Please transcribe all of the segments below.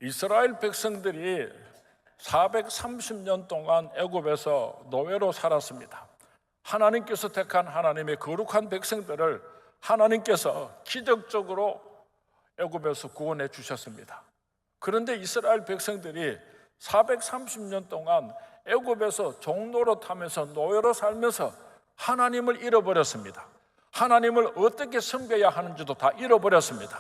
이스라엘 백성들이 430년 동안 애굽에서 노예로 살았습니다. 하나님께서 택한 하나님의 거룩한 백성들을 하나님께서 기적적으로 애굽에서 구원해 주셨습니다. 그런데 이스라엘 백성들이 430년 동안 애굽에서 종노릇하면서 노예로 살면서 하나님을 잃어버렸습니다. 하나님을 어떻게 섬겨야 하는지도 다 잃어버렸습니다.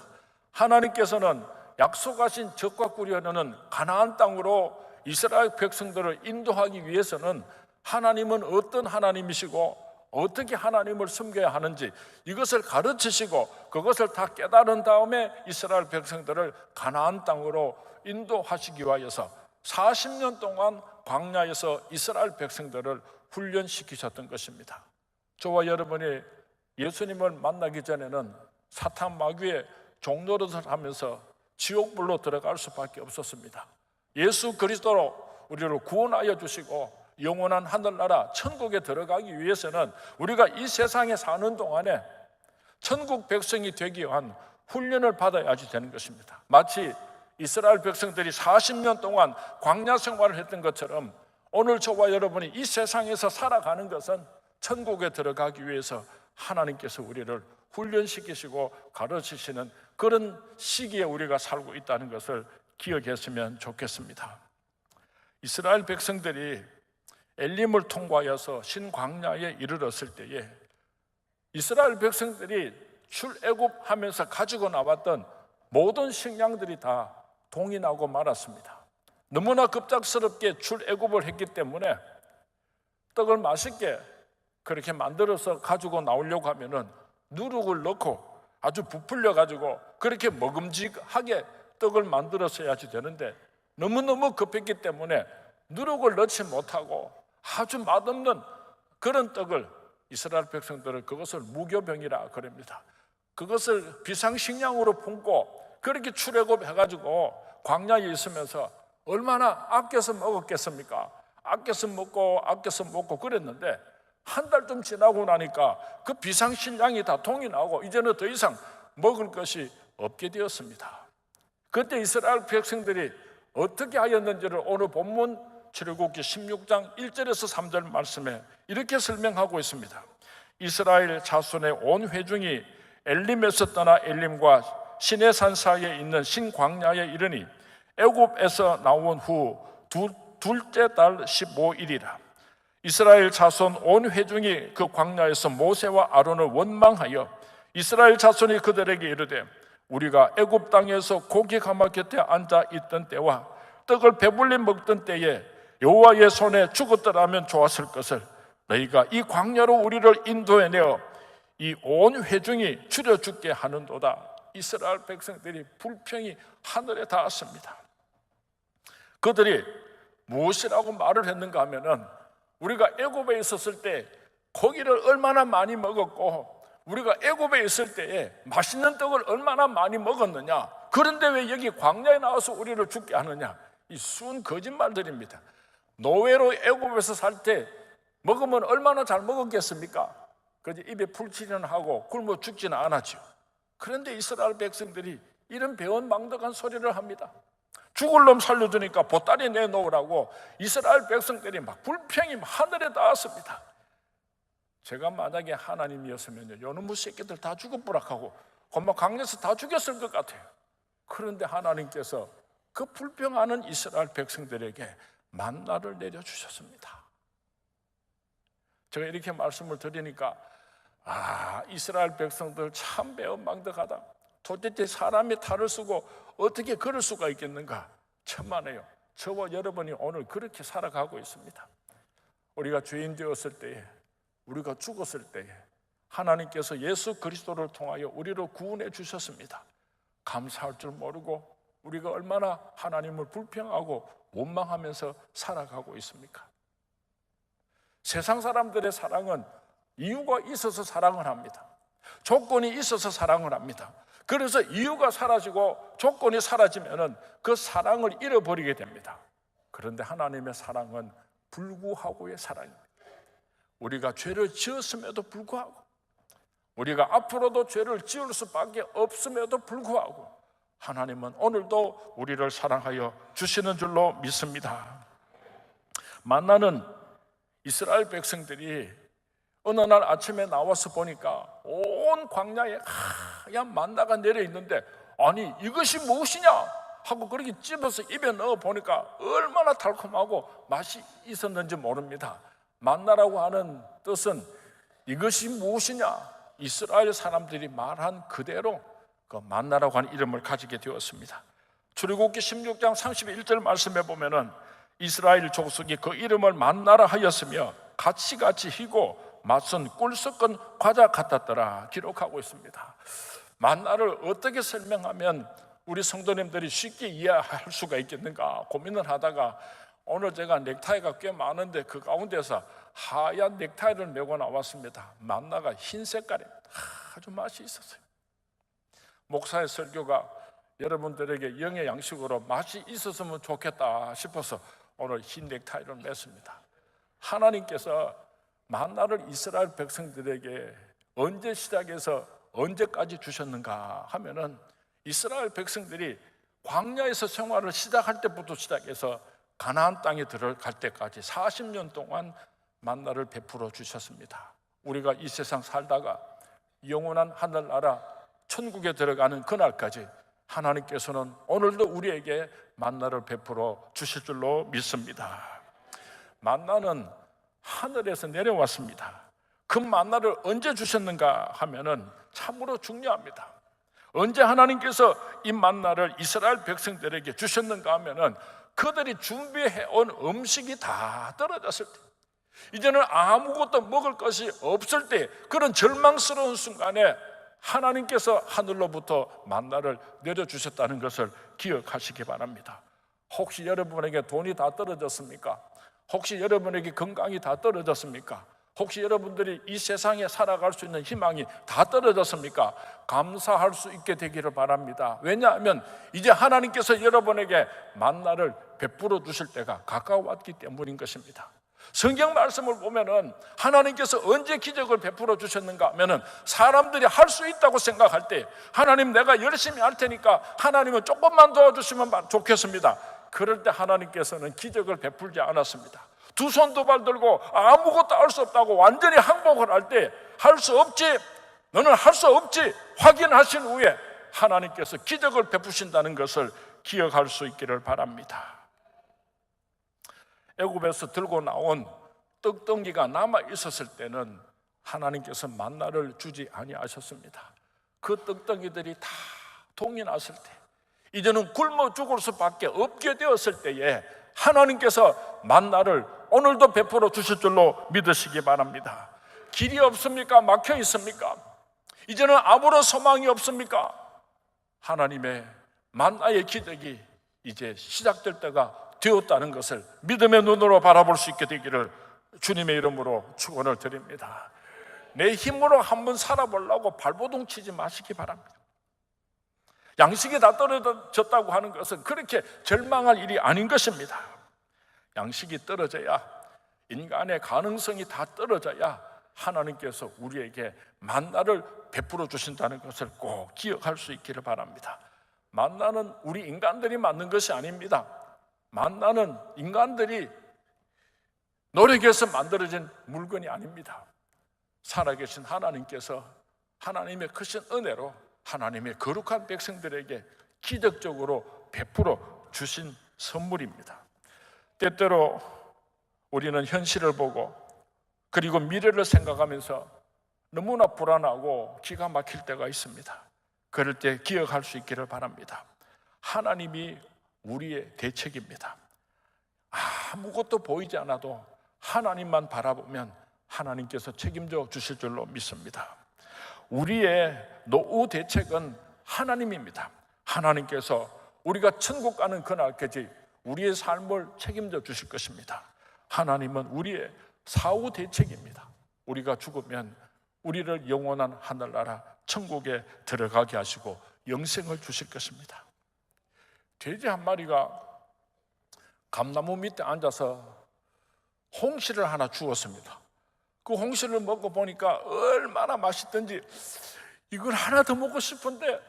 하나님께서는 약속하신 적과 꿀이 흐르는 가나안 땅으로 이스라엘 백성들을 인도하기 위해서는 하나님은 어떤 하나님이시고 어떻게 하나님을 섬겨야 하는지 이것을 가르치시고 그것을 다 깨달은 다음에 이스라엘 백성들을 가나안 땅으로 인도하시기 위하여서 40년 동안 광야에서 이스라엘 백성들을 훈련시키셨던 것입니다. 저와 여러분이 예수님을 만나기 전에는 사탄 마귀의 종노릇을 하면서 지옥불로 들어갈 수밖에 없었습니다. 예수 그리스도로 우리를 구원하여 주시고 영원한 하늘나라 천국에 들어가기 위해서는 우리가 이 세상에 사는 동안에 천국 백성이 되기 위한 훈련을 받아야지 되는 것입니다. 마치 이스라엘 백성들이 40년 동안 광야 생활을 했던 것처럼 오늘 저와 여러분이 이 세상에서 살아가는 것은 천국에 들어가기 위해서 하나님께서 우리를 훈련시키시고 가르치시는 그런 시기에 우리가 살고 있다는 것을 기억했으면 좋겠습니다. 이스라엘 백성들이 엘림을 통과해서 신광야에 이르렀을 때에 이스라엘 백성들이 출애굽하면서 가지고 나왔던 모든 식량들이 다 동이 나고 말았습니다. 너무나 급작스럽게 출애굽을 했기 때문에 떡을 맛있게 그렇게 만들어서 가지고 나오려고 하면은 누룩을 넣고 아주 부풀려 가지고 그렇게 먹음직하게 떡을 만들었어야지 되는데 너무너무 급했기 때문에 누룩을 넣지 못하고 아주 맛없는 그런 떡을 이스라엘 백성들은 그것을 무교병이라 그럽니다. 그것을 비상식량으로 품고 그렇게 출애굽해가지고 광야에 있으면서 얼마나 아껴서 먹었겠습니까? 아껴서 먹고 그랬는데 한 달쯤 지나고 나니까 그 비상식량이 다 동이 나오고 이제는 더 이상 먹을 것이 없게 되었습니다. 그때 이스라엘 백성들이 어떻게 하였는지를 오늘 본문 출애굽기 16장 1절에서 3절 말씀에 이렇게 설명하고 있습니다. 이스라엘 자손의 온 회중이 엘림에서 떠나 엘림과 시내산 사이에 있는 신광야에 이르니 애굽에서 나온 후 둘째 달 15일이라. 이스라엘 자손 온 회중이 그 광야에서 모세와 아론을 원망하여 이스라엘 자손이 그들에게 이르되 우리가 애굽 땅에서 고기 가마 곁에 앉아 있던 때와 떡을 배불리 먹던 때에 여호와의 손에 죽었더라면 좋았을 것을 너희가 이 광야로 우리를 인도해내어 이 온 회중이 줄여 죽게 하는도다. 이스라엘 백성들이 불평이 하늘에 닿았습니다. 그들이 무엇이라고 말을 했는가 하면은 우리가 애굽에 있었을 때 고기를 얼마나 많이 먹었고 우리가 애굽에 있을 때에 맛있는 떡을 얼마나 많이 먹었느냐, 그런데 왜 여기 광야에 나와서 우리를 죽게 하느냐, 이 순 거짓말들입니다. 노예로 애굽에서 살 때 먹으면 얼마나 잘 먹었겠습니까? 그래서 입에 풀칠은 하고 굶어 죽지는 않았죠. 그런데 이스라엘 백성들이 이런 배은망덕한 소리를 합니다. 죽을 놈 살려주니까 보따리 내놓으라고 이스라엘 백성들이 막 불평이 하늘에 닿았습니다. 제가 만약에 하나님이었으면요, 요놈의 새끼들 다 죽어보락하고 엄마 강에서 다 죽였을 것 같아요. 그런데 하나님께서 그 불평하는 이스라엘 백성들에게 만나를 내려주셨습니다. 제가 이렇게 말씀을 드리니까 이스라엘 백성들 참 배은망덕하다. 도대체 사람이 탈을 쓰고 어떻게 그럴 수가 있겠는가? 천만에요. 저와 여러분이 오늘 그렇게 살아가고 있습니다. 우리가 죄인 되었을 때에, 우리가 죽었을 때에 하나님께서 예수 그리스도를 통하여 우리를 구원해 주셨습니다. 감사할 줄 모르고 우리가 얼마나 하나님을 불평하고 원망하면서 살아가고 있습니까? 세상 사람들의 사랑은 이유가 있어서 사랑을 합니다. 조건이 있어서 사랑을 합니다. 그래서 이유가 사라지고 조건이 사라지면 그 사랑을 잃어버리게 됩니다. 그런데 하나님의 사랑은 불구하고의 사랑입니다. 우리가 죄를 지었음에도 불구하고, 우리가 앞으로도 죄를 지을 수밖에 없음에도 불구하고, 하나님은 오늘도 우리를 사랑하여 주시는 줄로 믿습니다. 만나는 이스라엘 백성들이 어느 날 아침에 나와서 보니까 온 광야에 하얀 만나가 내려 있는데, 아니 이것이 무엇이냐 하고 그렇게 찝어서 입에 넣어 보니까 얼마나 달콤하고 맛이 있었는지 모릅니다. 만나라고 하는 뜻은 이것이 무엇이냐, 이스라엘 사람들이 말한 그대로 그 만나라고 하는 이름을 가지게 되었습니다. 출애굽기 16장 31절 말씀에 보면은 이스라엘 족속이 그 이름을 만나라 하였으며 같이 희고 맛은 꿀 섞은 과자 같았더라 기록하고 있습니다. 만나를 어떻게 설명하면 우리 성도님들이 쉽게 이해할 수가 있겠는가 고민을 하다가 오늘 제가 넥타이가 꽤 많은데 그 가운데서 하얀 넥타이를 메고 나왔습니다. 만나가 흰 색깔입니다. 아주 맛이 있었어요. 목사의 설교가 여러분들에게 영의 양식으로 맛이 있었으면 좋겠다 싶어서 오늘 흰 넥타이를 맸습니다. 하나님께서 만나를 이스라엘 백성들에게 언제 시작해서 언제까지 주셨는가 하면은 이스라엘 백성들이 광야에서 생활을 시작할 때부터 시작해서 가나안 땅에 들어갈 때까지 40년 동안 만나를 베풀어 주셨습니다. 우리가 이 세상 살다가 영원한 하늘나라 천국에 들어가는 그날까지 하나님께서는 오늘도 우리에게 만나를 베풀어 주실 줄로 믿습니다. 만나는 하늘에서 내려왔습니다. 그 만나를 언제 주셨는가 하면은 참으로 중요합니다. 언제 하나님께서 이 만나를 이스라엘 백성들에게 주셨는가 하면은 그들이 준비해온 음식이 다 떨어졌을 때, 이제는 아무것도 먹을 것이 없을 때, 그런 절망스러운 순간에 하나님께서 하늘로부터 만나를 내려주셨다는 것을 기억하시기 바랍니다. 혹시 여러분에게 돈이 다 떨어졌습니까? 혹시 여러분에게 건강이 다 떨어졌습니까? 혹시 여러분들이 이 세상에 살아갈 수 있는 희망이 다 떨어졌습니까? 감사할 수 있게 되기를 바랍니다. 왜냐하면 이제 하나님께서 여러분에게 만나를 베풀어 주실 때가 가까워왔기 때문인 것입니다. 성경 말씀을 보면은 하나님께서 언제 기적을 베풀어 주셨는가 하면은 사람들이 할 수 있다고 생각할 때, 하나님 내가 열심히 할 테니까 하나님은 조금만 도와주시면 좋겠습니다. 그럴 때 하나님께서는 기적을 베풀지 않았습니다. 두 손 두 발 들고 아무것도 할 수 없다고 완전히 항복을 할 때, 할 수 없지, 너는 할 수 없지 확인하신 후에 하나님께서 기적을 베푸신다는 것을 기억할 수 있기를 바랍니다. 애굽에서 들고 나온 떡덩이가 남아 있었을 때는 하나님께서 만나를 주지 아니하셨습니다. 그 떡덩이들이 다 동이 났을 때, 이제는 굶어 죽을 수밖에 없게 되었을 때에 하나님께서 만나를 오늘도 베풀어 주실 줄로 믿으시기 바랍니다. 길이 없습니까? 막혀 있습니까? 이제는 아무런 소망이 없습니까? 하나님의 만나의 기적이 이제 시작될 때가 되었다는 것을 믿음의 눈으로 바라볼 수 있게 되기를 주님의 이름으로 축원을 드립니다. 내 힘으로 한번 살아보려고 발버둥 치지 마시기 바랍니다. 양식이 다 떨어졌다고 하는 것은 그렇게 절망할 일이 아닌 것입니다. 양식이 떨어져야, 인간의 가능성이 다 떨어져야 하나님께서 우리에게 만나를 베풀어 주신다는 것을 꼭 기억할 수 있기를 바랍니다. 만나는 우리 인간들이 만든 것이 아닙니다. 만나는 인간들이 노력해서 만들어진 물건이 아닙니다. 살아계신 하나님께서 하나님의 크신 은혜로 하나님의 거룩한 백성들에게 기적적으로 베풀어 주신 선물입니다. 때때로 우리는 현실을 보고 그리고 미래를 생각하면서 너무나 불안하고 기가 막힐 때가 있습니다. 그럴 때 기억할 수 있기를 바랍니다. 하나님이 우리의 대책입니다. 아무것도 보이지 않아도 하나님만 바라보면 하나님께서 책임져 주실 줄로 믿습니다. 우리의 노후 대책은 하나님입니다. 하나님께서 우리가 천국 가는 그날까지 우리의 삶을 책임져 주실 것입니다. 하나님은 우리의 사후 대책입니다. 우리가 죽으면 우리를 영원한 하늘나라 천국에 들어가게 하시고 영생을 주실 것입니다. 돼지 한 마리가 감나무 밑에 앉아서 홍시를 하나 주었습니다. 그 홍시를 먹고 보니까 얼마나 맛있던지 이걸 하나 더 먹고 싶은데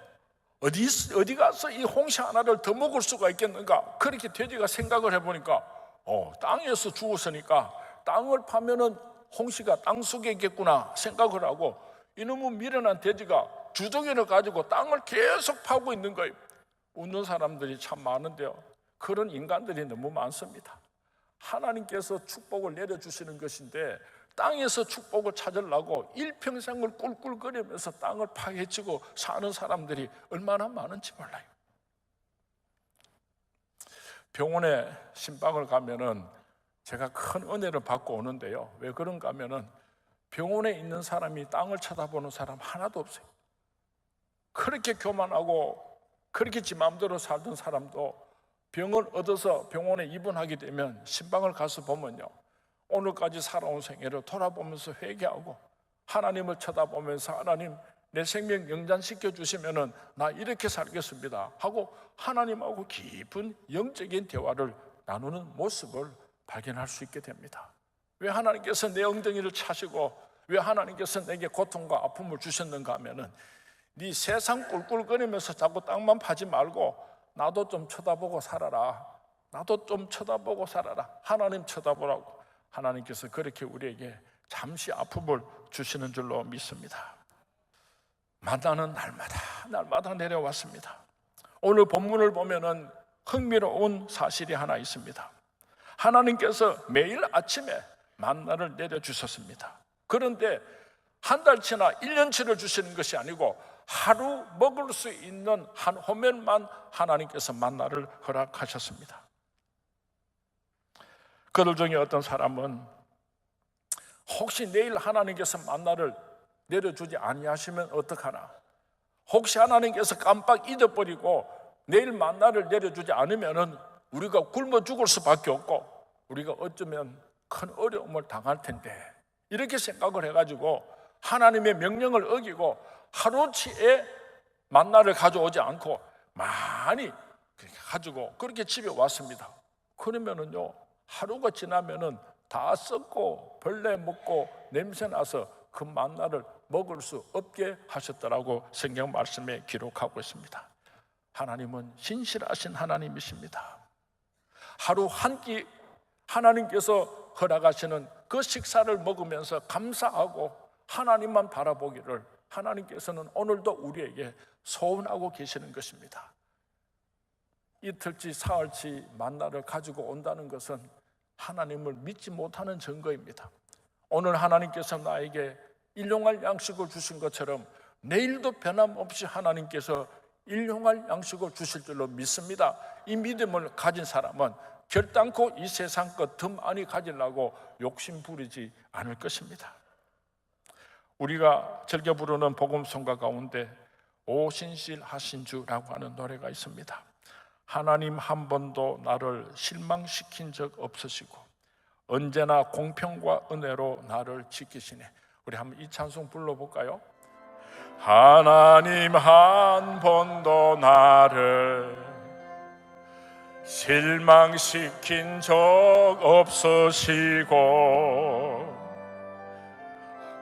어디 가서 이 홍시 하나를 더 먹을 수가 있겠는가? 그렇게 돼지가 생각을 해보니까 땅에서 죽었으니까 땅을 파면은 홍시가 땅 속에 있겠구나 생각을 하고, 이놈의 미련한 돼지가 주둥이를 가지고 땅을 계속 파고 있는 거예요. 웃는 사람들이 참 많은데요, 그런 인간들이 너무 많습니다. 하나님께서 축복을 내려주시는 것인데 땅에서 축복을 찾으려고 일평생을 꿀꿀거리면서 땅을 파헤치고 사는 사람들이 얼마나 많은지 몰라요. 병원에 신방을 가면은 제가 큰 은혜를 받고 오는데요, 왜 그런가 하면은 병원에 있는 사람이 땅을 쳐다보는 사람 하나도 없어요. 그렇게 교만하고 그렇게 지 마음대로 살던 사람도 병을 얻어서 병원에 입원하게 되면 신방을 가서 보면요, 오늘까지 살아온 생애를 돌아보면서 회개하고 하나님을 쳐다보면서, 하나님 내 생명 영장시켜 주시면은 나 이렇게 살겠습니다 하고 하나님하고 깊은 영적인 대화를 나누는 모습을 발견할 수 있게 됩니다. 왜 하나님께서 내 엉덩이를 차시고 왜 하나님께서 내게 고통과 아픔을 주셨는가 하면은, 네 세상 꿀꿀거리면서 자꾸 땅만 파지 말고 나도 좀 쳐다보고 살아라, 나도 좀 쳐다보고 살아라, 하나님 쳐다보라고 하나님께서 그렇게 우리에게 잠시 아픔을 주시는 줄로 믿습니다. 만나는 날마다 내려왔습니다. 오늘 본문을 보면은 흥미로운 사실이 하나 있습니다. 하나님께서 매일 아침에 만나를 내려주셨습니다. 그런데 한 달치나 1년치를 주시는 것이 아니고 하루 먹을 수 있는 한 호멜만 하나님께서 만나를 허락하셨습니다. 그들 중에 어떤 사람은 혹시 내일 하나님께서 만나를 내려주지 아니하시면 어떡하나, 혹시 하나님께서 깜빡 잊어버리고 내일 만나를 내려주지 않으면 우리가 굶어 죽을 수밖에 없고 우리가 어쩌면 큰 어려움을 당할 텐데, 이렇게 생각을 해가지고 하나님의 명령을 어기고 하루치에 만나를 가져오지 않고 많이 가지고 그렇게 집에 왔습니다. 그러면은요, 하루가 지나면은 다 썩고 벌레 먹고 냄새 나서 그 만나를 먹을 수 없게 하셨더라고 성경 말씀에 기록하고 있습니다. 하나님은 신실하신 하나님이십니다. 하루 한 끼 하나님께서 허락하시는 그 식사를 먹으면서 감사하고 하나님만 바라보기를 하나님께서는 오늘도 우리에게 소원하고 계시는 것입니다. 이틀치 사흘치 만나를 가지고 온다는 것은 하나님을 믿지 못하는 증거입니다. 오늘 하나님께서 나에게 일용할 양식을 주신 것처럼 내일도 변함없이 하나님께서 일용할 양식을 주실 줄로 믿습니다. 이 믿음을 가진 사람은 결단코 이 세상 것 더 많이 가지려고 욕심 부리지 않을 것입니다. 우리가 즐겨 부르는 복음성가 가운데 오신실하신 주라고 하는 노래가 있습니다. 하나님 한 번도 나를 실망시킨 적 없으시고 언제나 공평과 은혜로 나를 지키시네. 우리 한번 이 찬송 불러볼까요? 하나님 한 번도 나를 실망시킨 적 없으시고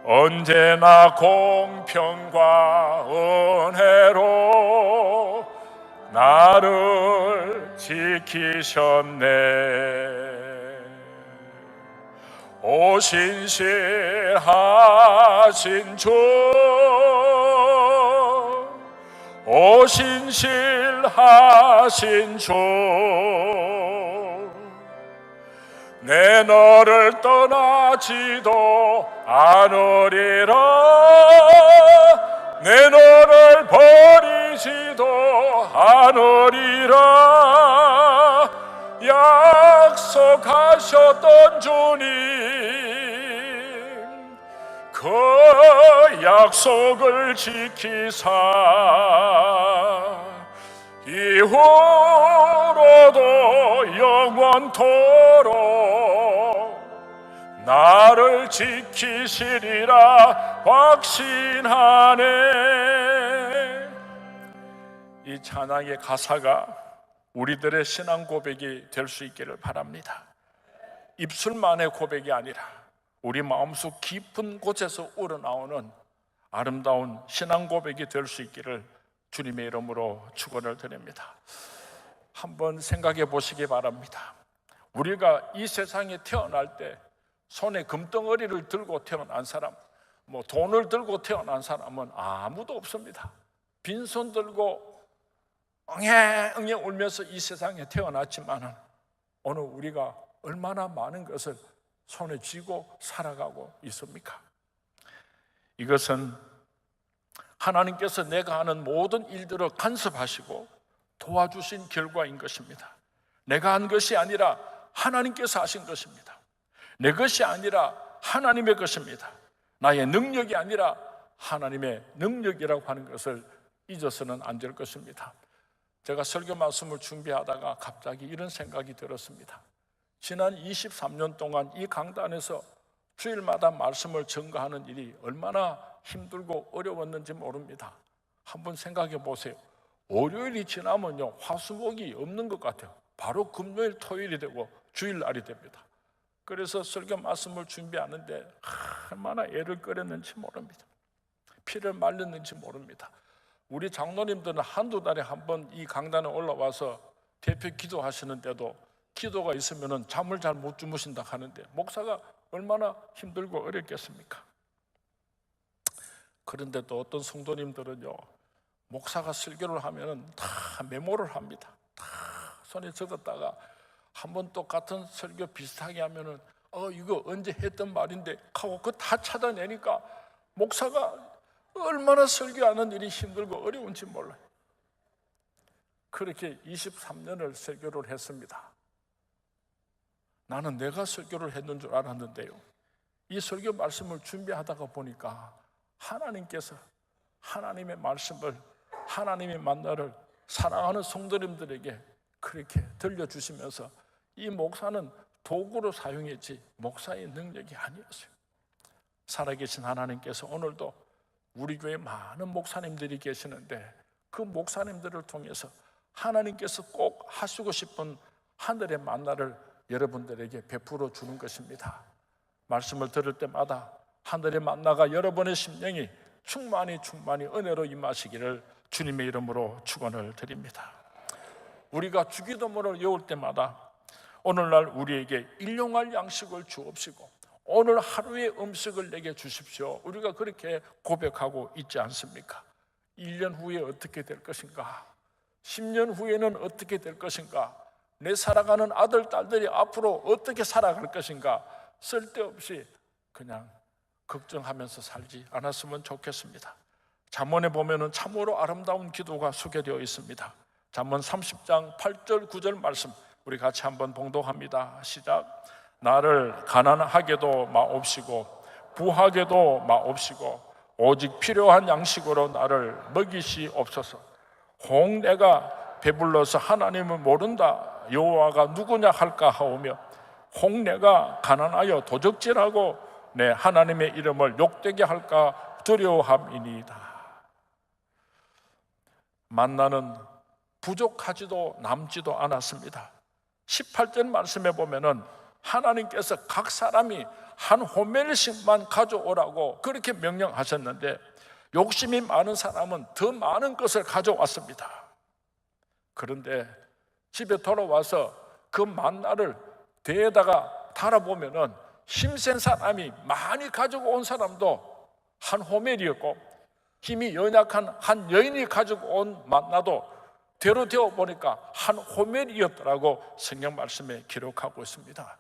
언제나 공평과 은혜로 나를 지키셨네. 오신실하신 주, 오신실하신 주, 내 너를 떠나지도 않으리라, 내 너를 버리지도 않으리라. 약속하셨던 주님, 그 약속을 지키사 이후로도 영원토록 나를 지키시리라 확신하네. 이 찬양의 가사가 우리들의 신앙 고백이 될 수 있기를 바랍니다. 입술만의 고백이 아니라 우리 마음속 깊은 곳에서 우러나오는 아름다운 신앙 고백이 될 수 있기를 주님의 이름으로 축원을 드립니다. 한번 생각해 보시기 바랍니다. 우리가 이 세상에 태어날 때 손에 금덩어리를 들고 태어난 사람, 돈을 들고 태어난 사람은 아무도 없습니다. 빈손 들고 엉해 울면서 이 세상에 태어났지만 오늘 우리가 얼마나 많은 것을 손에 쥐고 살아가고 있습니까? 이것은 하나님께서 내가 하는 모든 일들을 간섭하시고 도와주신 결과인 것입니다. 내가 한 것이 아니라 하나님께서 하신 것입니다. 내 것이 아니라 하나님의 것입니다. 나의 능력이 아니라 하나님의 능력이라고 하는 것을 잊어서는 안 될 것입니다. 제가 설교 말씀을 준비하다가 갑자기 이런 생각이 들었습니다. 지난 23년 동안 이 강단에서 주일마다 말씀을 전가하는 일이 얼마나 힘들고 어려웠는지 모릅니다. 한번 생각해 보세요. 월요일이 지나면요, 화수목이 없는 것 같아요. 바로 금요일, 토요일이 되고 주일날이 됩니다. 그래서 설교 말씀을 준비하는데 얼마나 애를 끌었는지 모릅니다. 피를 말렸는지 모릅니다. 우리 장로님들은 한두 달에 한 번 이 강단에 올라와서 대표 기도하시는데도 기도가 있으면 잠을 잘 못 주무신다 하는데 목사가 얼마나 힘들고 어렵겠습니까? 그런데 또 어떤 성도님들은요, 목사가 설교를 하면 다 메모를 합니다. 다 손에 적었다가 한번 또 같은 설교 비슷하게 하면은 이거 언제 했던 말인데 하고 그거 다 찾아내니까 목사가 얼마나 설교하는 일이 힘들고 어려운지 몰라요. 그렇게 23년을 설교를 했습니다. 나는 내가 설교를 했는 줄 알았는데요, 이 설교 말씀을 준비하다가 보니까 하나님께서 하나님의 말씀을, 하나님의 만나를 사랑하는 성도님들에게 그렇게 들려주시면서 이 목사는 도구로 사용했지 목사의 능력이 아니었어요. 살아계신 하나님께서 오늘도 우리 교회에 많은 목사님들이 계시는데 그 목사님들을 통해서 하나님께서 꼭 하시고 싶은 하늘의 만나를 여러분들에게 베풀어 주는 것입니다. 말씀을 들을 때마다 하늘의 만나가 여러분의 심령이 충만히 은혜로 임하시기를 주님의 이름으로 축원을 드립니다. 우리가 주기도문을 외울 때마다 오늘날 우리에게 일용할 양식을 주옵시고 오늘 하루의 음식을 내게 주십시오. 우리가 그렇게 고백하고 있지 않습니까? 1년 후에 어떻게 될 것인가? 10년 후에는 어떻게 될 것인가? 내 살아가는 아들, 딸들이 앞으로 어떻게 살아갈 것인가? 쓸데없이 그냥 걱정하면서 살지 않았으면 좋겠습니다. 잠언에 보면은 참으로 아름다운 기도가 소개되어 있습니다. 잠언 30장 8절 9절 말씀 우리 같이 한번 봉독합니다. 시작. 나를 가난하게도 마옵시고 부하게도 마옵시고 오직 필요한 양식으로 나를 먹이시옵소서. 혹 내가 배불러서 하나님을 모른다 여호와가 누구냐 할까 하오며 혹 내가 가난하여 도적질하고 내 하나님의 이름을 욕되게 할까 두려워함이니이다. 만나는 부족하지도 남지도 않았습니다. 18절 말씀에 보면은 하나님께서 각 사람이 한 호멜씩만 가져오라고 그렇게 명령하셨는데 욕심이 많은 사람은 더 많은 것을 가져왔습니다. 그런데 집에 돌아와서 그 만나를 대에다가 달아보면은 힘센 사람이 많이 가지고 온 사람도 한 호멜이었고 힘이 연약한 한 여인이 가지고 온 만나도 대로 되어 보니까 한 호멜이었더라고 성경 말씀에 기록하고 있습니다.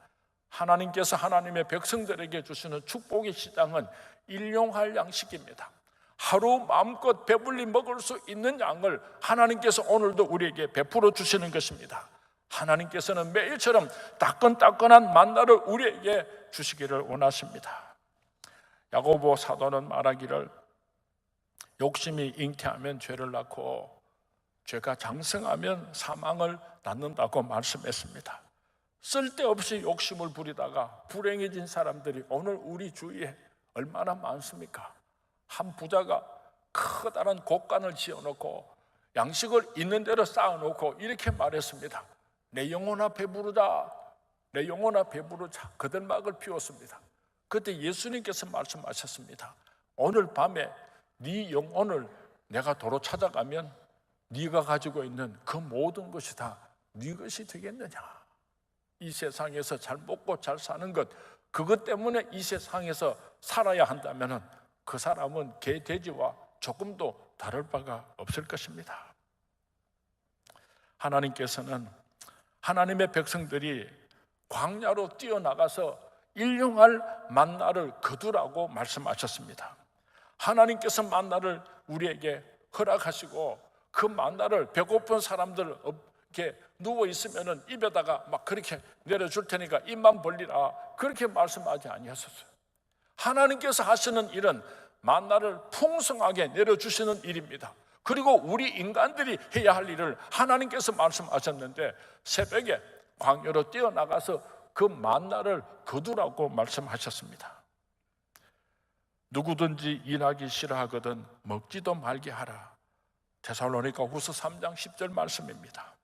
하나님께서 하나님의 백성들에게 주시는 축복의 시장은 일용할 양식입니다. 하루 마음껏 배불리 먹을 수 있는 양을 하나님께서 오늘도 우리에게 베풀어 주시는 것입니다. 하나님께서는 매일처럼 따끈따끈한 만나를 우리에게 주시기를 원하십니다. 야고보 사도는 말하기를 욕심이 잉태하면 죄를 낳고 죄가 장성하면 사망을 낳는다고 말씀했습니다. 쓸데없이 욕심을 부리다가 불행해진 사람들이 오늘 우리 주위에 얼마나 많습니까? 한 부자가 커다란 곳간을 지어놓고 양식을 있는 대로 쌓아놓고 이렇게 말했습니다. 내 영혼아 배부르자, 내 영혼아 배부르자. 그들막을 피웠습니다. 그때 예수님께서 말씀하셨습니다. 오늘 밤에 네 영혼을 내가 도로 찾아가면 네가 가지고 있는 그 모든 것이 다 네 것이 되겠느냐? 이 세상에서 잘 먹고 잘 사는 것, 그것 때문에 이 세상에서 살아야 한다면 그 사람은 개, 돼지와 조금도 다를 바가 없을 것입니다. 하나님께서는 하나님의 백성들이 광야로 뛰어나가서 일용할 만나를 거두라고 말씀하셨습니다. 하나님께서 만나를 우리에게 허락하시고 그 만나를 배고픈 사람들 이렇게 누워 있으면은 입에다가 막 그렇게 내려줄 테니까 입만 벌리라, 그렇게 말씀하지 아니하셨어요. 하나님께서 하시는 일은 만나를 풍성하게 내려주시는 일입니다. 그리고 우리 인간들이 해야 할 일을 하나님께서 말씀하셨는데 새벽에 광야로 뛰어나가서 그 만나를 거두라고 말씀하셨습니다. 누구든지 일하기 싫어하거든 먹지도 말게 하라. 데살로니가 후서 3장 10절 말씀입니다.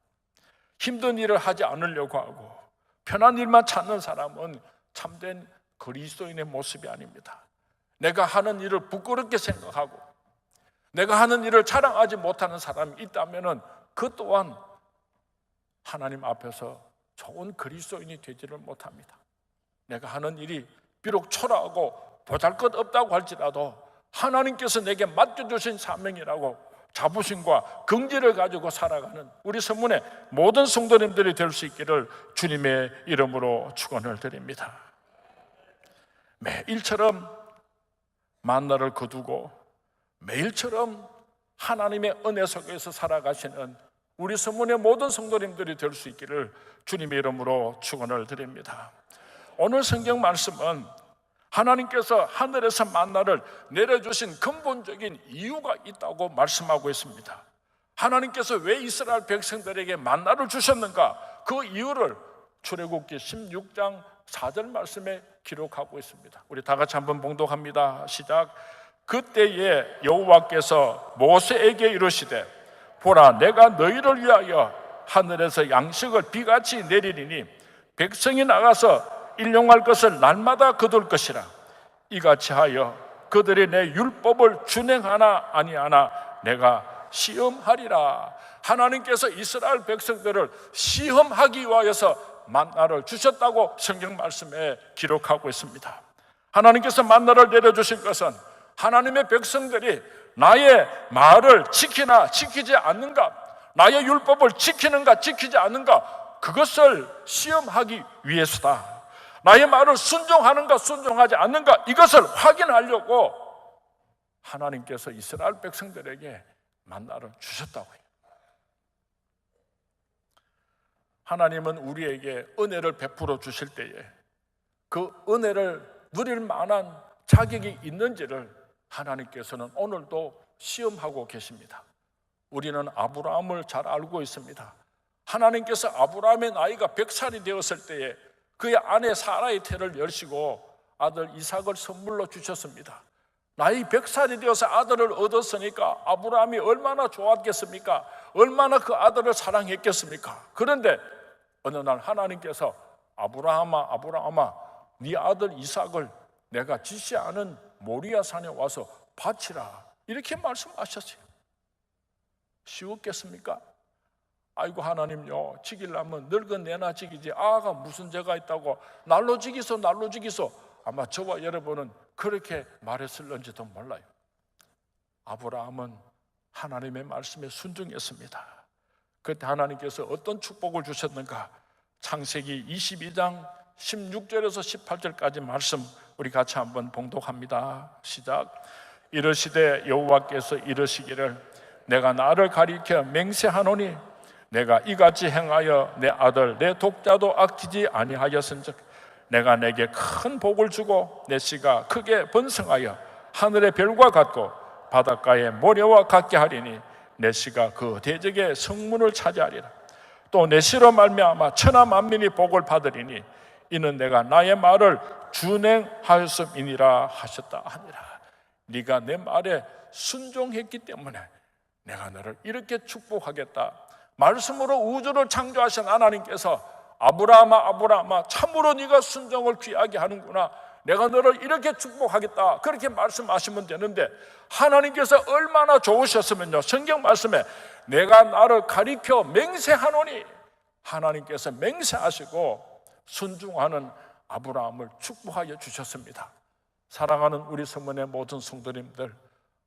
힘든 일을 하지 않으려고 하고 편한 일만 찾는 사람은 참된 그리스도인의 모습이 아닙니다. 내가 하는 일을 부끄럽게 생각하고 내가 하는 일을 자랑하지 못하는 사람이 있다면 그 또한 하나님 앞에서 좋은 그리스도인이 되지를 못합니다. 내가 하는 일이 비록 초라하고 보잘것없다고 할지라도 하나님께서 내게 맡겨주신 사명이라고 자부심과 긍지를 가지고 살아가는 우리 성문의 모든 성도님들이 될 수 있기를 주님의 이름으로 축원을 드립니다. 매일처럼 만나를 거두고 매일처럼 하나님의 은혜 속에서 살아가시는 우리 성문의 모든 성도님들이 될 수 있기를 주님의 이름으로 축원을 드립니다. 오늘 성경 말씀은 하나님께서 하늘에서 만나를 내려주신 근본적인 이유가 있다고 말씀하고 있습니다. 하나님께서 왜 이스라엘 백성들에게 만나를 주셨는가? 그 이유를 출애굽기 16장 4절 말씀에 기록하고 있습니다. 우리 다 같이 한번 봉독합니다. 시작. 그때에 여호와께서 모세에게 이르시되 보라, 내가 너희를 위하여 하늘에서 양식을 비같이 내리리니 백성이 나가서 일용할 것을 날마다 거둘 것이라. 이같이 하여 그들이 내 율법을 준행하나 아니하나 내가 시험하리라. 하나님께서 이스라엘 백성들을 시험하기 위하여서 만나를 주셨다고 성경 말씀에 기록하고 있습니다. 하나님께서 만나를 내려주신 것은 하나님의 백성들이 나의 말을 지키나 지키지 않는가, 나의 율법을 지키는가 지키지 않는가, 그것을 시험하기 위해서다. 나의 말을 순종하는가 순종하지 않는가, 이것을 확인하려고 하나님께서 이스라엘 백성들에게 만나를 주셨다고 해요. 하나님은 우리에게 은혜를 베풀어 주실 때에 그 은혜를 누릴 만한 자격이 있는지를 하나님께서는 오늘도 시험하고 계십니다. 우리는 아브라함을 잘 알고 있습니다. 하나님께서 아브라함의 나이가 100살이 되었을 때에 그의 아내 사라의 태를 여시고 아들 이삭을 선물로 주셨습니다. 나이 100살이 되어서 아들을 얻었으니까 아브라함이 얼마나 좋았겠습니까? 얼마나 그 아들을 사랑했겠습니까? 그런데 어느 날 하나님께서 아브라함아 네 아들 이삭을 내가 지시하는 모리아 산에 와서 바치라, 이렇게 말씀하셨어요. 쉬웠겠습니까? 아이고 하나님요, 지기려면 늙은 내나 지기지 아가 무슨 죄가 있다고 날로 지기소 날로 지기소. 아마 저와 여러분은 그렇게 말했을런지도 몰라요. 아브라함은 하나님의 말씀에 순종했습니다. 그때 하나님께서 어떤 축복을 주셨는가? 창세기 22장 16절에서 18절까지 말씀 우리 같이 한번 봉독합니다. 시작. 이르시되 여호와께서 이르시기를 내가 나를 가리켜 맹세하노니 내가 이같이 행하여 내 아들 내 독자도 아끼지 아니하였은즉 내가 내게 큰 복을 주고 내 씨가 크게 번성하여 하늘의 별과 같고 바닷가의 모래와 같게 하리니 내 씨가 그 대적의 성문을 차지하리라. 또 내 씨로 말미암아 천하 만민이 복을 받으리니 이는 내가 나의 말을 준행하였음이니라 하셨다 하니라. 네가 내 말에 순종했기 때문에 내가 너를 이렇게 축복하겠다. 말씀으로 우주를 창조하신 하나님께서 아브라함아 참으로 네가 순종을 귀하게 하는구나, 내가 너를 이렇게 축복하겠다, 그렇게 말씀하시면 되는데 하나님께서 얼마나 좋으셨으면요, 성경 말씀에 내가 나를 가리켜 맹세하노니, 하나님께서 맹세하시고 순종하는 아브라함을 축복하여 주셨습니다. 사랑하는 우리 성문의 모든 성도님들,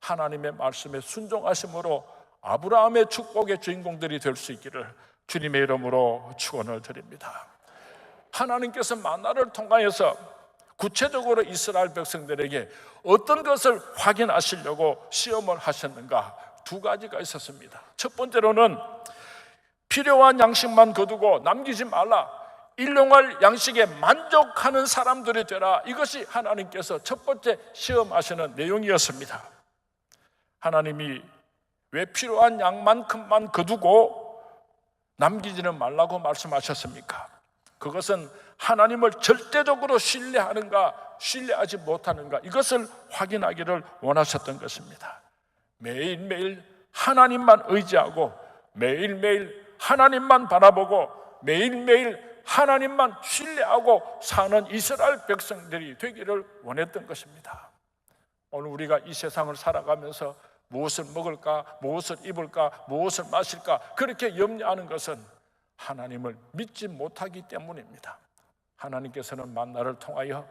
하나님의 말씀에 순종하심으로 아브라함의 축복의 주인공들이 될 수 있기를 주님의 이름으로 축원을 드립니다. 하나님께서 만나를 통하여서 구체적으로 이스라엘 백성들에게 어떤 것을 확인하시려고 시험을 하셨는가? 두 가지가 있었습니다. 첫 번째로는 필요한 양식만 거두고 남기지 말라, 일용할 양식에 만족하는 사람들이 되라. 이것이 하나님께서 첫 번째 시험하시는 내용이었습니다. 하나님이 왜 필요한 양만큼만 거두고 남기지는 말라고 말씀하셨습니까? 그것은 하나님을 절대적으로 신뢰하는가 신뢰하지 못하는가, 이것을 확인하기를 원하셨던 것입니다. 매일매일 하나님만 의지하고 매일매일 하나님만 바라보고 매일매일 하나님만 신뢰하고 사는 이스라엘 백성들이 되기를 원했던 것입니다. 오늘 우리가 이 세상을 살아가면서 무엇을 먹을까, 무엇을 입을까, 무엇을 마실까 그렇게 염려하는 것은 하나님을 믿지 못하기 때문입니다. 하나님께서는 만나를 통하여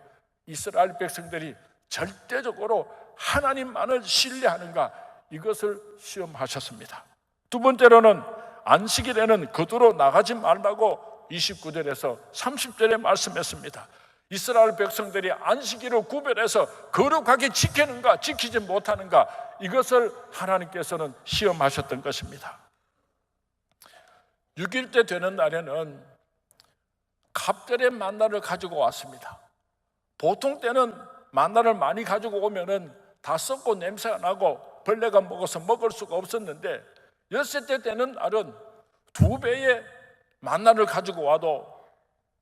이스라엘 백성들이 절대적으로 하나님만을 신뢰하는가, 이것을 시험하셨습니다. 두 번째로는 안식일에는 거두러 나가지 말라고 29절에서 30절에 말씀했습니다. 이스라엘 백성들이 안식일을 구별해서 거룩하게 지키는가 지키지 못하는가, 이것을 하나님께서는 시험하셨던 것입니다. 6일째 되는 날에는 갑절의 만나를 가지고 왔습니다. 보통 때는 만나를 많이 가지고 오면은 다 썩고 냄새가 나고 벌레가 먹어서 먹을 수가 없었는데, 엿새째 되는 날은 2배의 만나를 가지고 와도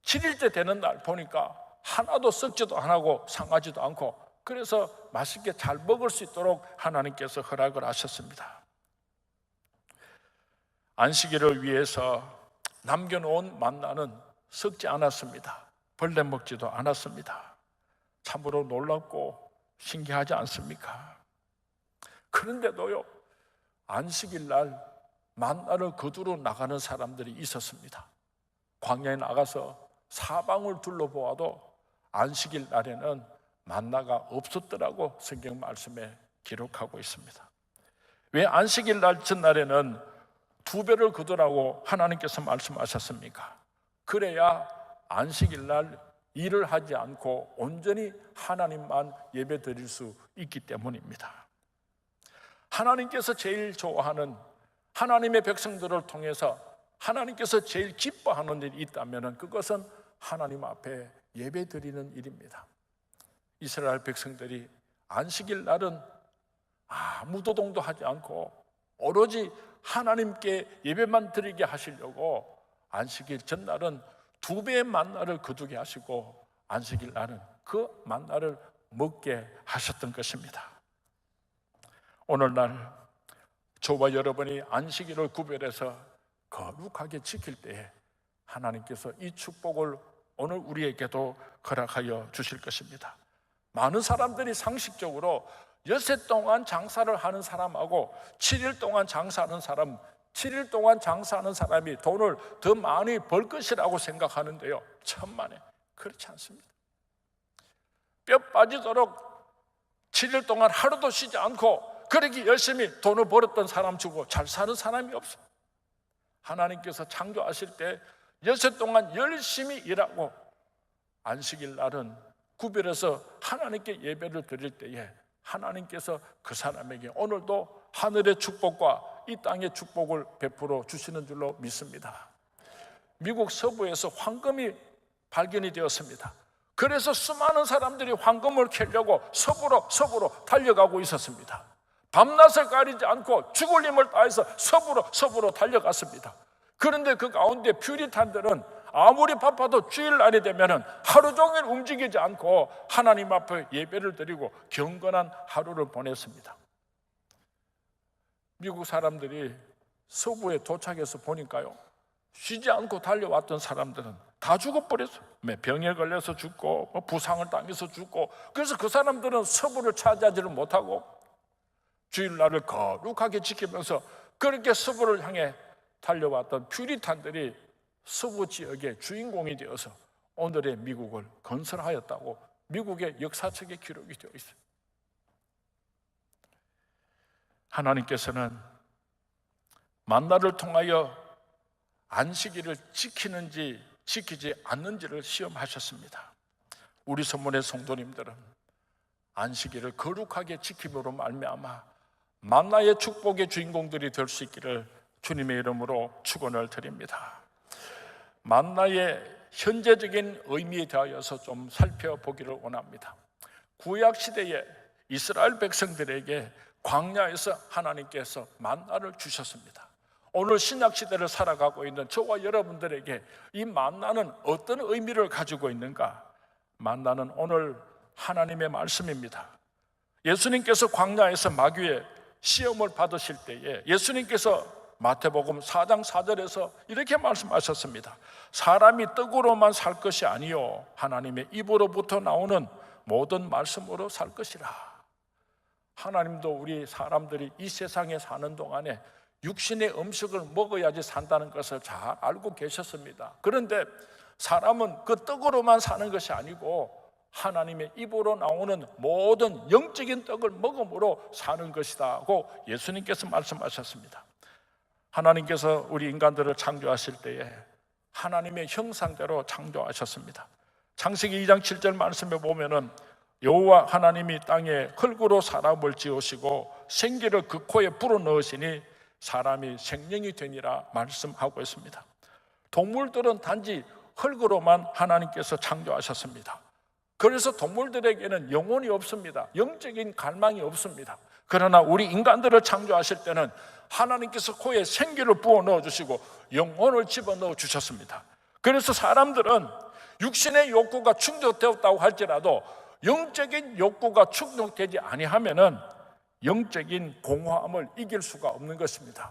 7일째 되는 날 보니까 하나도 썩지도 안 하고 상하지도 않고, 그래서 맛있게 잘 먹을 수 있도록 하나님께서 허락을 하셨습니다. 안식일을 위해서 남겨놓은 만나는 썩지 않았습니다. 벌레 먹지도 않았습니다. 참으로 놀랍고 신기하지 않습니까? 그런데도요, 안식일 날 만나를 거두러 나가는 사람들이 있었습니다. 광야에 나가서 사방을 둘러보아도 안식일 날에는 만나가 없었더라고 성경 말씀에 기록하고 있습니다. 왜 안식일 날 전날에는 2배를 거두라고 하나님께서 말씀하셨습니까? 그래야 안식일 날 일을 하지 않고 온전히 하나님만 예배 드릴 수 있기 때문입니다. 하나님께서 제일 좋아하는, 하나님의 백성들을 통해서 하나님께서 제일 기뻐하는 일이 있다면 그것은 하나님 앞에 예배 드리는 일입니다. 이스라엘 백성들이 안식일 날은 아무 도동도 하지 않고 오로지 하나님께 예배만 드리게 하시려고 안식일 전날은 2배의 만나를 거두게 하시고 안식일 날은 그 만나를 먹게 하셨던 것입니다. 오늘날 저와 여러분이 안식일을 구별해서 거룩하게 지킬 때에 하나님께서 이 축복을 오늘 우리에게도 허락하여 주실 것입니다. 많은 사람들이 상식적으로 엿새 동안 장사를 하는 사람하고 7일 동안 장사하는 사람, 7일 동안 장사하는 사람이 돈을 더 많이 벌 것이라고 생각하는데요, 천만에 그렇지 않습니다. 뼈 빠지도록 7일 동안 하루도 쉬지 않고 그렇게 열심히 돈을 벌었던 사람 주고 잘 사는 사람이 없어요. 하나님께서 창조하실 때 엿새 동안 열심히 일하고 안식일 날은 구별해서 하나님께 예배를 드릴 때에 하나님께서 그 사람에게 오늘도 하늘의 축복과 이 땅의 축복을 베풀어 주시는 줄로 믿습니다. 미국 서부에서 황금이 발견이 되었습니다. 그래서 수많은 사람들이 황금을 캐려고 서부로 달려가고 있었습니다. 밤낮을 가리지 않고 죽을 힘을 다해서 서부로 달려갔습니다. 그런데 그 가운데 퓨리탄들은 아무리 바빠도 주일날이 되면 하루 종일 움직이지 않고 하나님 앞에 예배를 드리고 경건한 하루를 보냈습니다. 미국 사람들이 서부에 도착해서 보니까요, 쉬지 않고 달려왔던 사람들은 다 죽어버렸어요. 병에 걸려서 죽고 부상을 당해서 죽고, 그래서 그 사람들은 서부를 차지하지를 못하고 주일날을 거룩하게 지키면서 그렇게 서부를 향해 달려왔던 퓨리탄들이 서부 지역의 주인공이 되어서 오늘의 미국을 건설하였다고 미국의 역사책에 기록이 되어 있어요. 하나님께서는 만나를 통하여 안식일을 지키는지 지키지 않는지를 시험하셨습니다. 우리 선문의 성도님들은 안식일을 거룩하게 지킴으로 말미암아 만나의 축복의 주인공들이 될 수 있기를 주님의 이름으로 축원을 드립니다. 만나의 현재적인 의미에 대하여서 좀 살펴보기를 원합니다. 구약 시대에 이스라엘 백성들에게 광야에서 하나님께서 만나를 주셨습니다. 오늘 신약 시대를 살아가고 있는 저와 여러분들에게 이 만나는 어떤 의미를 가지고 있는가? 만나는 오늘 하나님의 말씀입니다. 예수님께서 광야에서 마귀의 시험을 받으실 때에 예수님께서 마태복음 4장 4절에서 이렇게 말씀하셨습니다. 사람이 떡으로만 살 것이 아니요 하나님의 입으로부터 나오는 모든 말씀으로 살 것이라. 하나님도 우리 사람들이 이 세상에 사는 동안에 육신의 음식을 먹어야지 산다는 것을 잘 알고 계셨습니다. 그런데 사람은 그 떡으로만 사는 것이 아니고 하나님의 입으로 나오는 모든 영적인 떡을 먹음으로 사는 것이다고 예수님께서 말씀하셨습니다. 하나님께서 우리 인간들을 창조하실 때에 하나님의 형상대로 창조하셨습니다. 창세기 2장 7절 말씀에 보면은 여호와 하나님이 땅에 흙으로 사람을 지으시고 생기를 그 코에 불어넣으시니 사람이 생명이 되니라 말씀하고 있습니다. 동물들은 단지 흙으로만 하나님께서 창조하셨습니다. 그래서 동물들에게는 영혼이 없습니다. 영적인 갈망이 없습니다. 그러나 우리 인간들을 창조하실 때는 하나님께서 코에 생기를 부어 넣어주시고 영혼을 집어넣어 주셨습니다. 그래서 사람들은 육신의 욕구가 충족되었다고 할지라도 영적인 욕구가 충족되지 아니하면은 영적인 공허함을 이길 수가 없는 것입니다.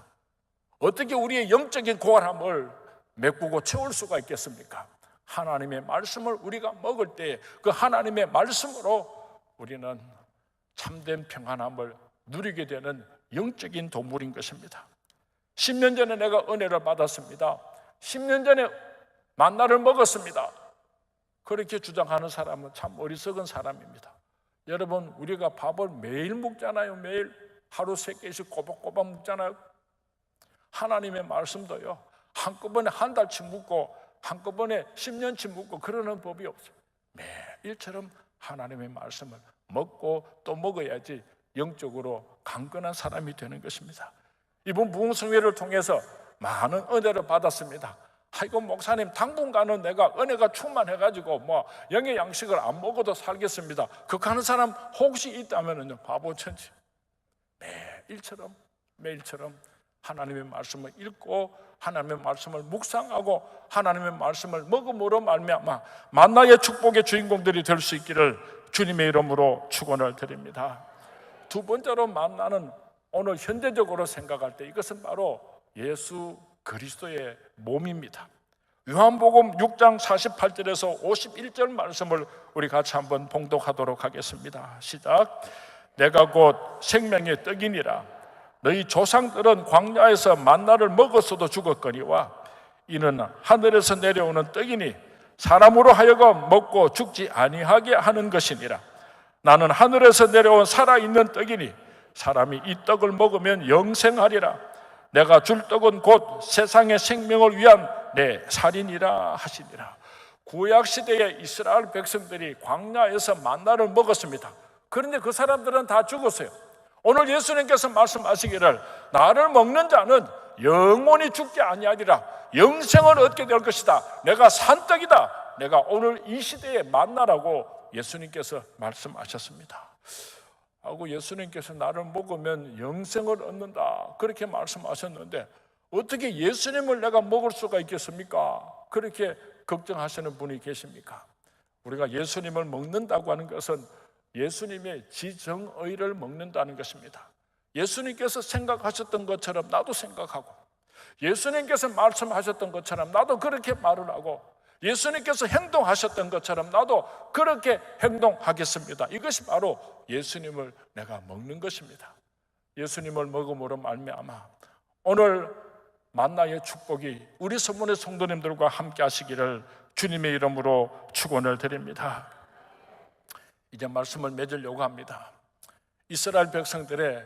어떻게 우리의 영적인 고갈함을 메꾸고 채울 수가 있겠습니까? 하나님의 말씀을 우리가 먹을 때 그 하나님의 말씀으로 우리는 참된 평안함을 누리게 되는 영적인 동물인 것입니다. 10년 전에 내가 은혜를 받았습니다. 10년 전에 만나를 먹었습니다. 그렇게 주장하는 사람은 참 어리석은 사람입니다. 여러분, 우리가 밥을 매일 먹잖아요. 매일 하루 3개씩 꼬박꼬박 먹잖아요. 하나님의 말씀도요, 한꺼번에 한 달치 먹고 한꺼번에 10년치 먹고 그러는 법이 없어요. 매일처럼 하나님의 말씀을 먹고 또 먹어야지 영적으로 강건한 사람이 되는 것입니다. 이번 부흥성회를 통해서 많은 은혜를 받았습니다. 아이고 목사님, 당분간은 내가 은혜가 충만해가지고 영의 양식을 안 먹어도 살겠습니다. 그렇게 하는 사람 혹시 있다면은요, 바보천지. 매일처럼 하나님의 말씀을 읽고 하나님의 말씀을 묵상하고 하나님의 말씀을 먹음으로 말미암아 만나의 축복의 주인공들이 될 수 있기를 주님의 이름으로 축원을 드립니다. 두 번째로 만나는 오늘 현대적으로 생각할 때 이것은 바로 예수 그리스도의 몸입니다. 요한복음 6장 48절에서 51절 말씀을 우리 같이 한번 봉독하도록 하겠습니다. 시작. 내가 곧 생명의 떡이니라. 너희 조상들은 광야에서 만나를 먹었어도 죽었거니와 이는 하늘에서 내려오는 떡이니 사람으로 하여금 먹고 죽지 아니하게 하는 것이니라. 나는 하늘에서 내려온 살아있는 떡이니 사람이 이 떡을 먹으면 영생하리라. 내가 줄 떡은 곧 세상의 생명을 위한 내 살이니라 하시니라. 구약시대의 이스라엘 백성들이 광야에서 만나를 먹었습니다. 그런데 그 사람들은 다 죽었어요. 오늘 예수님께서 말씀하시기를 나를 먹는 자는 영원히 죽지 아니하리라. 영생을 얻게 될 것이다. 내가 산떡이다. 내가 오늘 이 시대에 만나라고 예수님께서 말씀하셨습니다. 하고 예수님께서 나를 먹으면 영생을 얻는다 그렇게 말씀하셨는데 어떻게 예수님을 내가 먹을 수가 있겠습니까? 그렇게 걱정하시는 분이 계십니까? 우리가 예수님을 먹는다고 하는 것은 예수님의 지정의를 먹는다는 것입니다. 예수님께서 생각하셨던 것처럼 나도 생각하고 예수님께서 말씀하셨던 것처럼 나도 그렇게 말을 하고 예수님께서 행동하셨던 것처럼 나도 그렇게 행동하겠습니다. 이것이 바로 예수님을 내가 먹는 것입니다. 예수님을 먹음으로 말미암아 오늘 만나의 축복이 우리 서문의 성도님들과 함께 하시기를 주님의 이름으로 축원을 드립니다. 이제 말씀을 맺으려고 합니다. 이스라엘 백성들의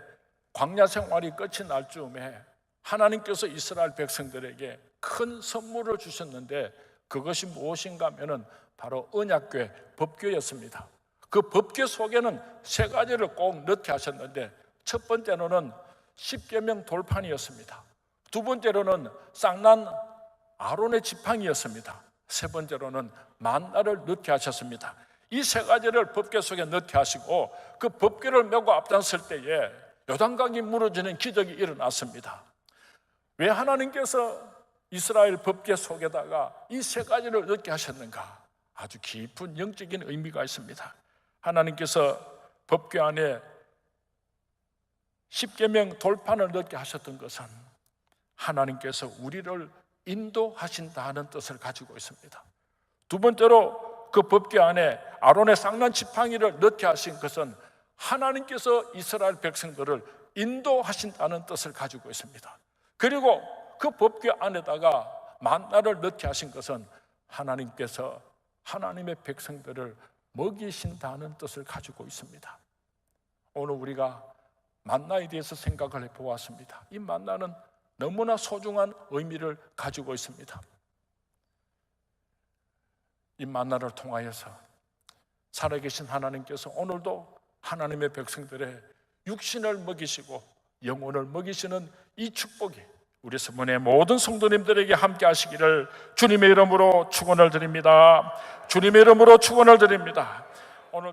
광야 생활이 끝이 날 즈음에 하나님께서 이스라엘 백성들에게 큰 선물을 주셨는데 그것이 무엇인가 하면은 바로 언약궤, 법궤였습니다. 그 법궤 속에는 세 가지를 꼭 넣게 하셨는데 첫 번째로는 십계명 돌판이었습니다. 두 번째로는 쌍난 아론의 지팡이였습니다. 세 번째로는 만나를 넣게 하셨습니다. 이 세 가지를 법궤 속에 넣게 하시고 그 법궤를 메고 앞장설 때에 요단강이 무너지는 기적이 일어났습니다. 왜 하나님께서 이스라엘 법궤 속에다가 이 세 가지를 넣게 하셨는가? 아주 깊은 영적인 의미가 있습니다. 하나님께서 법궤 안에 십계명 돌판을 넣게 하셨던 것은 하나님께서 우리를 인도하신다는 뜻을 가지고 있습니다. 두 번째로 그 법궤 안에 아론의 쌍난 지팡이를 넣게 하신 것은 하나님께서 이스라엘 백성들을 인도하신다는 뜻을 가지고 있습니다. 그리고 그 법궤 안에다가 만나를 넣게 하신 것은 하나님께서 하나님의 백성들을 먹이신다는 뜻을 가지고 있습니다. 오늘 우리가 만나에 대해서 생각을 해보았습니다. 이 만나는 너무나 소중한 의미를 가지고 있습니다. 이 만나를 통하여서 살아계신 하나님께서 오늘도 하나님의 백성들의 육신을 먹이시고 영혼을 먹이시는 이 축복이 우리 서문의 모든 성도님들에게 함께 하시기를 주님의 이름으로 축원을 드립니다. 주님의 이름으로 축원을 드립니다. 오늘